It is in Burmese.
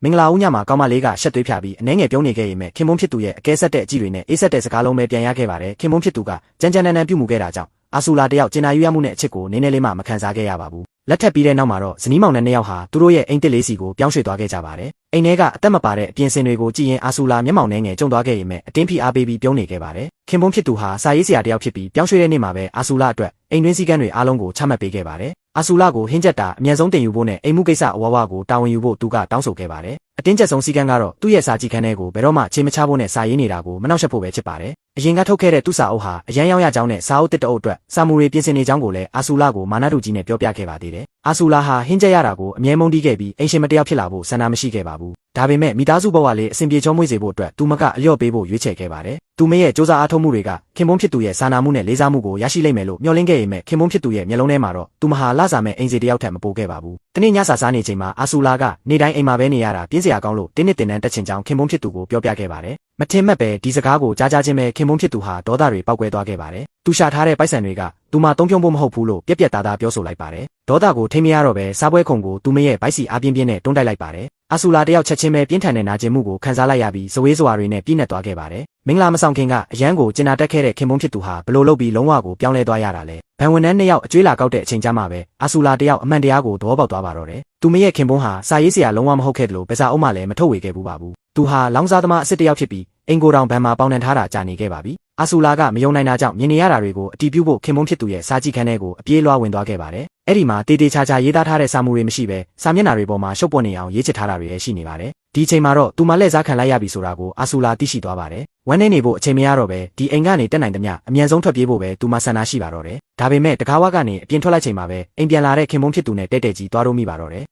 မင်္ဂလာဦးညမှာကောင်းမလေးကရှက်သွေးဖြာပြီးအနေငယ်ပြုံးနေခဲ့ရင်မဲ့ခင်မုန်းဖြစ်သူရဲ့အကဲဆက်တဲ့အကြည့်တွေနဲ့အေးဆက်တဲ့စကားလုံးပဲပြန်ရခဲ့ပါတယ်ခင်မုန်းဖြစ်သူကကြမ်းကြမ်းတမ်းတမ်းပြုမှုခဲ့တာကြောင့်အာဆူလာတယောက်ကျင်နာယူရမှုနဲ့အချစ်ကိုနည်းနည်းလေးမှမခံစားခဲ့ရပါဘူးလက်ထပ်ပြီးတဲ့နောက်မှာတော့ဇနီးမောင်နှံနှစ်ယောက်ဟာသူတို့ရဲ့အိမ်တစ်လေးစီကိုပြောင်းရွှေ့သွားခဲ့ကြပါတယ်အိမ်ထဲကအသက်မပါတဲ့အပြင်စင်တွေကိုကြည့်ရင်အာဆူလာမျက်မှောင်နှဲငယ်ကျုံသွားခဲ့ရင်မဲ့အတင်းဖိအားပေးပြီးပြုံးနေခဲ့ပါတယ်ခင်မုန်းဖြစ်သူဟာစာရေးဆရာတယောက်ဖြစ်ပြီးပြောင်းရွှေ့တဲ့နေ့မှာပဲအာဆူလာအတွက်အိမ်တွင်းစည်းကမ်းတွေအားလုံးကိုချမှတ်ပေးခဲ့ပါတယ်အာဆူလာကိုဟင်းချက်တာအမြန်ဆုံးတင်ယူဖို့နဲ့အိမ်မှုကိစ္စအဝဝကိုတာဝန်ယူဖို့သူကတောင်းဆိုခဲ့ပါတယ်အတင်းကျပ်ဆုံးစည်းကမ်းကတော့သူ့ရဲ့စာကြည့်ခန်းထဲကိုဘယ်တော့မှချိန်မချဖို့နဲ့စာရေးနေတာကိုမနှောက်ယှက်ဖို့ပဲဖြစ်ပါတယ်အရင်ကထုတ်ခဲ့တဲ့သူ့စာအုပ်ဟာအရန်ရောက်ရကြောင်းနဲ့စာအုပ်တစ်တအုပ်အတွက်စာမူတွေပြင်ဆင်နေကြောင်းကိုလည်းအာဆူလာကိုမာနတုကြီးနဲ့ပြောပြခဲ့ပါသေးတယ်အာဆူလာဟာဟင်းချက်ရတာကိုအမြဲမုန်းတီးခဲ့ပြီးအိမ်ရှင်မတယောက်ဖြစ်လာဖို့ဆန္ဒမရှိခဲ့ပါဘူးဒါပေမဲ့မိသားစုဘဝလေးအဆင်ပြေချောမွေ့စေဖို့အတွက်သူမကအလျော့ပေးဖို့ရွေးချယ်ခဲ့ပါတယ်သူမရဲ့စ조사အားထုတ်မှုတွေကခင်မုန်းဖြစ်သူရဲ့စာနာမှုနဲ့လေးစားမှုကိုရရှိလိမ့်မယ်လို့မျှော်လင့်ခဲ့ရင်မဲ့ခင်မုန်းဖြစ်သူရဲ့မျက်လုံးထဲမှာတော့သူမဟာလစာမဲ့အိမ်စီတယောက်ထက်မပိုခဲ့ပါဘူးတနေ့ညစာစားနေချိန်မှာအာဆူလာကနေ့တိုင်းအိမ်မှာပဲနေရတာပြင်းစရာကောင်းလို့တင်းနှစ်တင်တန်းတက်ချင်ကြောင်းခင်မုန်းဖြစ်သူကိုပြောပြခဲ့ပါတယ်မထင်မှတ်ပဲဒီစကားကိုကြားချင်းပဲခင်မုန်းဖြစ်သူဟာဒေါသတွေပောက်ကွဲသွားခဲ့ပါတယ်သူရှာထားတဲ့ပိုက်ဆံတွေကသူမတုံးဖြုံဖို့မဟုတ်ဘူးလို့ပြက်ပြက်သားသားပြောဆိုလိုက်ပါတယ်ဒေါသကိုထိမရတော့ပဲစားပွဲခုံကိုသူမရဲ့ဗိုက်စီအားပြင်းပြင်းနဲ့တွန်းတိုက်လိုက်ပါတယ်အာဆူလာတယောက်ချက်ချင်းပဲပြင်းထန်တဲ့နာကျင်မှုကိုခံစားလိုက်ရပြီးဇဝေးဇဝါတွေနဲ့ပြည့်နှက်သွားခဲ့ပါတယ်မင်္ဂလာမဆောင်ခင်ကအရန်ကိုကျင်နာတက်ခဲ့တဲ့ခင်မုန်းဖြစ်သူဟာဘလို့လုပ်ပြီးလုံးဝကိုပြောင်းလဲသွားရတာလဲဘန်ဝန်ထမ်းနှစ်ယောက်အကျွေးလာကောက်တဲ့အချိန်ကျမှပဲအာဆူလာတယောက်အမှန်တရားကိုသဘောပေါက်သွားပါတော့တယ်သူမရဲ့ခင်ပွန်းဟာစာရေးဆရာလုံးဝမဟုတ်ခဲ့တယ်လို့ပဲစာအုပ်မှလည်းမထုတ်ဝေခဲ့ဘူးပါဘူးသူဟာလောင်းစားသမားအစ်စ်တယောက်ဖြစ်ပြီးအင်ကိုတောင်ဘန်မှာပေါင်နှံထားတာကြာနေခဲ့ပါပြီအာဆူလာကမယုံနိုင်တာကြောင့်မြင်နေရတာတွေကိုအတီးပြုတ်ဖို့ခင်မုန်းဖြစ်သူရဲ့စာကြည့်ခန်းထဲကိုအပြေးလွှားဝင်သွားခဲ့ပါတယ်အဲ့ဒီမှာတေးသေးချာချာရေးသားထားတဲ့စာမူတွေမရှိပဲစာမျက်နှာတွေပေါ်မှာရှုပ်ပွက်နေအောင်ရေးချထားတာတွေလည်းရှိနေပါတယ်ဒီအချိန်မှာတော့သူမလက်စားခံလိုက်ရပြီဆိုတာကိုအာဆူလာသိရှိသွားပါတယ်ဝမ်းနေနေဖို့အချိန်မရတော့ပဲဒီအိမ်ကနေတက်နိုင်သမျှအမြန်ဆုံးထွက်ပြေးဖို့ပဲသူမဆန္ဒရှိပါတော့တယ်ဒါပေမဲ့တကားဝကနေအပြင်ထွက်လိုက်ချိန်မှာပဲအိမ်ပြန်လာတဲ့ခင်မုန်းဖြစ်သူနဲ့တဲ့တဲ့ကြီးသွားတော့မိပါတော့တယ်